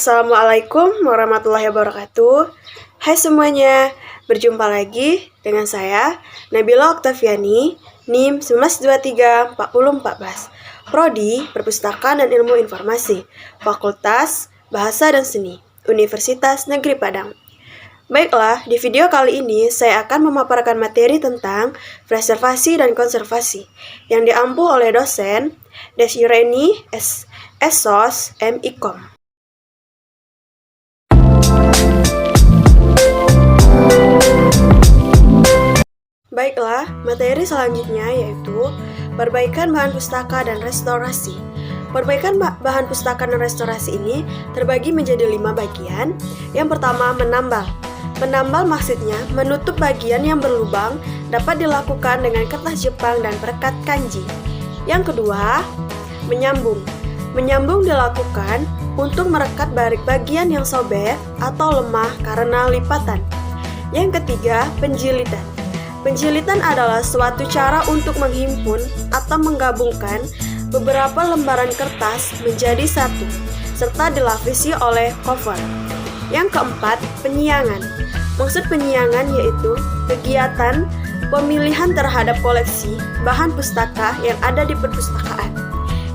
Assalamualaikum warahmatullahi wabarakatuh. Hai semuanya, berjumpa lagi dengan saya Nabila Oktaviani, NIM 19234014, Prodi Perpustakaan dan Ilmu Informasi, Fakultas Bahasa dan Seni, Universitas Negeri Padang. Baiklah, di video kali ini saya akan memaparkan materi tentang preservasi dan konservasi yang diampu oleh dosen Desyureni Esos M.Ikom. Baiklah, materi selanjutnya yaitu perbaikan bahan pustaka dan restorasi. Perbaikan bahan pustaka dan restorasi ini terbagi menjadi 5 bagian. Yang pertama, menambal. Menambal maksudnya menutup bagian yang berlubang dapat dilakukan dengan kertas Jepang dan perekat kanji. Yang kedua, menyambung. Menyambung dilakukan untuk merekat bagian yang sobek atau lemah karena lipatan. Yang ketiga, penjilitan. Penjilitan adalah suatu cara untuk menghimpun atau menggabungkan beberapa lembaran kertas menjadi satu, serta dilapisi oleh cover. Yang keempat, penyiangan. Maksud penyiangan yaitu kegiatan pemilihan terhadap koleksi bahan pustaka yang ada di perpustakaan.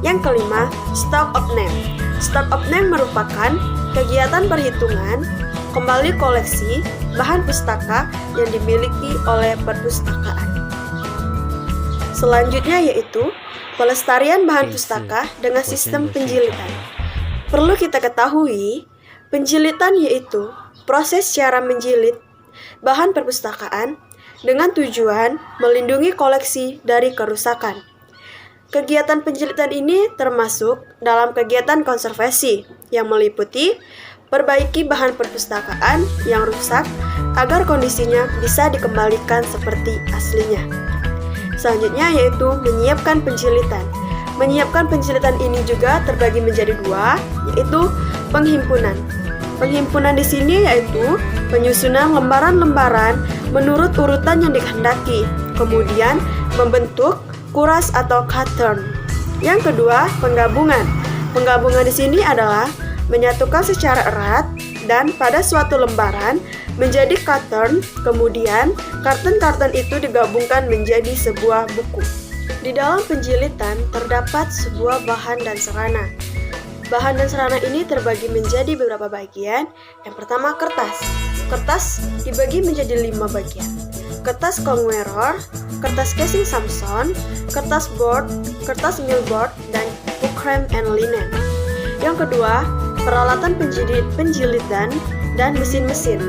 Yang kelima, stock of name. Stock of name merupakan kegiatan perhitungan kembali koleksi bahan pustaka yang dimiliki oleh perpustakaan. Selanjutnya yaitu pelestarian bahan pustaka dengan sistem penjilitan. Perlu kita ketahui, penjilitan yaitu proses cara menjilid bahan perpustakaan dengan tujuan melindungi koleksi dari kerusakan. Kegiatan penjilitan ini termasuk dalam kegiatan konservasi yang meliputi perbaiki bahan perpustakaan yang rusak agar kondisinya bisa dikembalikan seperti aslinya. Selanjutnya yaitu menyiapkan penjilitan. Menyiapkan penjilitan ini juga terbagi menjadi 2, yaitu penghimpunan. Penghimpunan di sini yaitu penyusunan lembaran-lembaran menurut urutan yang dikehendaki, kemudian membentuk kuras atau pattern. Yang kedua, penggabungan. Penggabungan di sini adalah menyatukan secara erat dan pada suatu lembaran menjadi kartun, kemudian kartun-kartun itu digabungkan menjadi sebuah buku. Di dalam penjilitan terdapat sebuah bahan dan sarana. Bahan dan sarana ini terbagi menjadi beberapa bagian. Yang pertama, kertas. Kertas dibagi menjadi 5 bagian. Kertas Conqueror, kertas casing Samson, kertas board, kertas millboard, dan bookram and linen. Yang kedua, peralatan penjilitan dan mesin-mesin.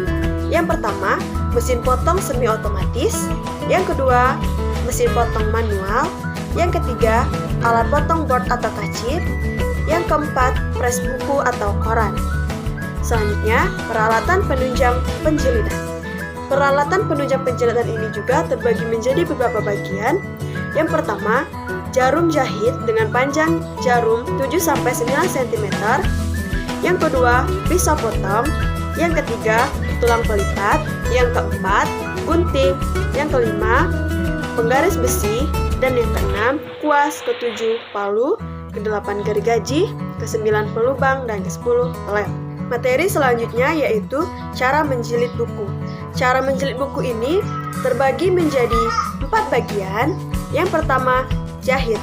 Yang pertama, mesin potong semi otomatis. Yang kedua, mesin potong manual. Yang ketiga, alat potong board atau kacip. Yang keempat, pres buku atau koran. Selanjutnya, peralatan penunjang penjilitan. Peralatan penunjang penjilitan ini juga terbagi menjadi beberapa bagian. Yang pertama, jarum jahit dengan panjang jarum 7-9 cm. Yang kedua, pisau potong. Yang ketiga, tulang pelipat. Yang keempat, gunting. Yang kelima, penggaris besi. Dan yang keenam, kuas. Ketujuh, palu. Kedelapan, gergaji. Ke-9, pelubang. Dan ke-10, lem. Materi selanjutnya yaitu cara menjilid buku. Cara menjilid buku ini terbagi menjadi 4 bagian. Yang pertama, jahit.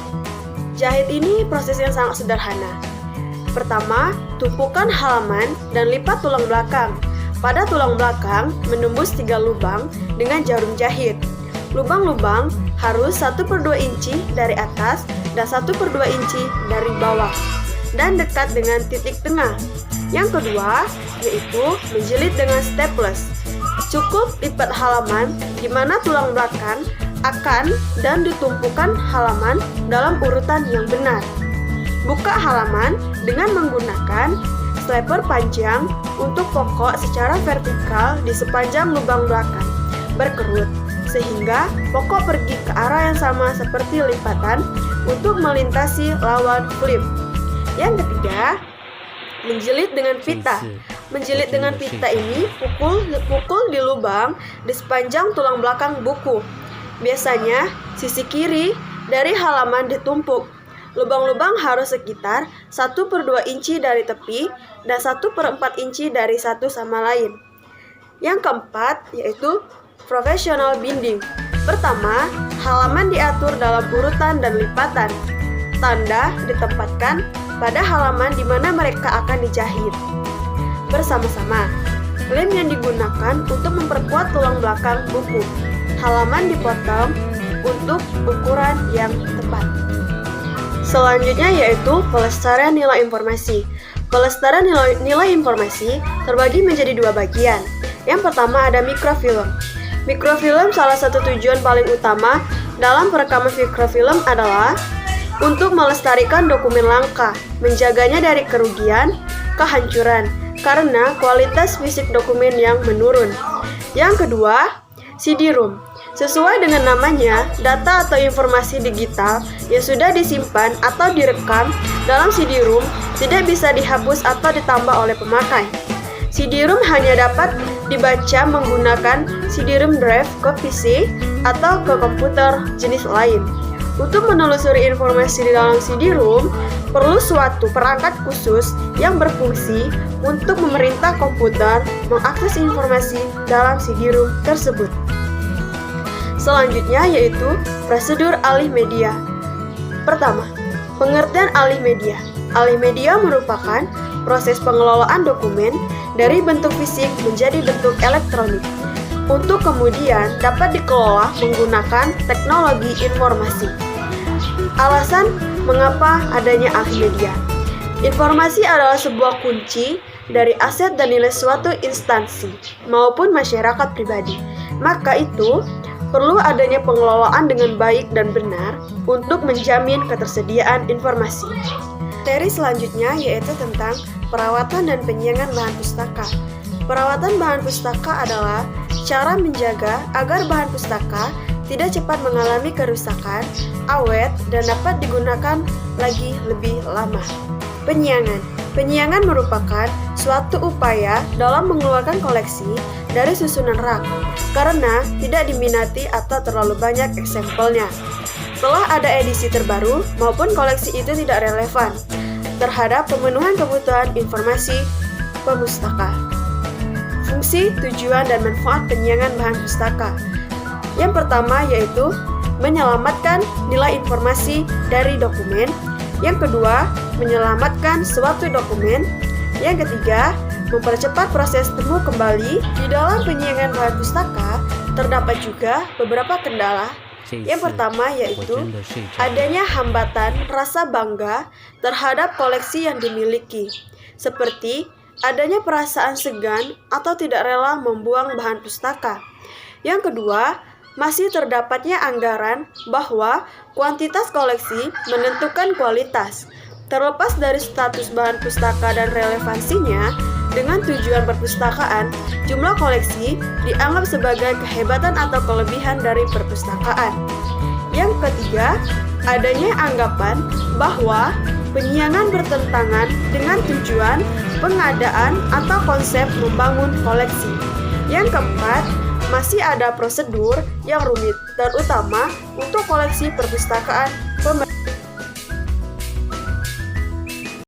Jahit ini proses yang sangat sederhana. Pertama, tumpukan halaman dan lipat tulang belakang. Pada tulang belakang menembus 3 lubang dengan jarum jahit. Lubang-lubang harus 1/2 inci dari atas dan 1/2 inci dari bawah dan dekat dengan titik tengah. Yang kedua, yaitu menjilid dengan staples. Cukup lipat halaman di mana tulang belakang akan dan ditumpukan halaman dalam urutan yang benar. Buka halaman dengan menggunakan stapler panjang untuk pokok secara vertikal di sepanjang lubang belakang, berkerut, sehingga pokok pergi ke arah yang sama seperti lipatan untuk melintasi lawan flip. Yang ketiga, menjilid dengan pita. Menjilid dengan pita ini pukul di lubang di sepanjang tulang belakang buku. Biasanya sisi kiri dari halaman ditumpuk. Lubang-lubang harus sekitar 1/2 inci dari tepi dan 1/4 inci dari satu sama lain. Yang keempat yaitu professional binding. Pertama, halaman diatur dalam urutan dan lipatan. Tanda ditempatkan pada halaman di mana mereka akan dijahit. Bersama-sama, lem yang digunakan untuk memperkuat tulang belakang buku. Halaman dipotong untuk ukuran yang tepat. Selanjutnya yaitu pelestarian nilai informasi. Pelestarian nilai informasi terbagi menjadi dua bagian. Yang pertama ada mikrofilm. Mikrofilm salah satu tujuan paling utama dalam perekaman mikrofilm adalah untuk melestarikan dokumen langka, menjaganya dari kerugian, kehancuran, karena kualitas fisik dokumen yang menurun. Yang kedua, CD-ROM. Sesuai dengan namanya, data atau informasi digital yang sudah disimpan atau direkam dalam CD-ROM tidak bisa dihapus atau ditambah oleh pemakai. CD-ROM hanya dapat dibaca menggunakan CD-ROM drive ke PC atau ke komputer jenis lain. Untuk menelusuri informasi di dalam CD-ROM, perlu suatu perangkat khusus yang berfungsi untuk memerintah komputer mengakses informasi dalam CD-ROM tersebut. Selanjutnya yaitu prosedur alih media. Pertama, pengertian alih media. Alih media merupakan proses pengelolaan dokumen dari bentuk fisik menjadi bentuk elektronik untuk kemudian dapat dikelola menggunakan teknologi informasi. Alasan mengapa adanya alih media. Informasi adalah sebuah kunci dari aset dan nilai suatu instansi maupun masyarakat pribadi. Maka itu perlu adanya pengelolaan dengan baik dan benar untuk menjamin ketersediaan informasi. Seri selanjutnya yaitu tentang perawatan dan penyiangan bahan pustaka. Perawatan bahan pustaka adalah cara menjaga agar bahan pustaka tidak cepat mengalami kerusakan, awet, dan dapat digunakan lagi lebih lama. Penyiangan. Penyiangan merupakan suatu upaya dalam mengeluarkan koleksi dari susunan rak, karena tidak diminati atau terlalu banyak eksempelnya. Setelah ada edisi terbaru maupun koleksi itu tidak relevan terhadap pemenuhan kebutuhan informasi pemustaka. Fungsi, tujuan, dan manfaat penyiangan bahan pustaka. Yang pertama yaitu menyelamatkan nilai informasi dari dokumen. Yang kedua, menyelamatkan suatu dokumen. Yang ketiga, mempercepat proses temu kembali. Di dalam penyiangan bahan pustaka terdapat juga beberapa kendala. Yang pertama yaitu adanya hambatan rasa bangga terhadap koleksi yang dimiliki, seperti adanya perasaan segan atau tidak rela membuang bahan pustaka. Yang kedua, masih terdapatnya anggaran bahwa kuantitas koleksi menentukan kualitas. Terlepas dari status bahan pustaka dan relevansinya, dengan tujuan perpustakaan, jumlah koleksi dianggap sebagai kehebatan atau kelebihan dari perpustakaan. Yang ketiga, adanya anggapan bahwa penyiangan bertentangan dengan tujuan pengadaan atau konsep membangun koleksi. Yang keempat, masih ada prosedur yang rumit, terutama untuk koleksi perpustakaan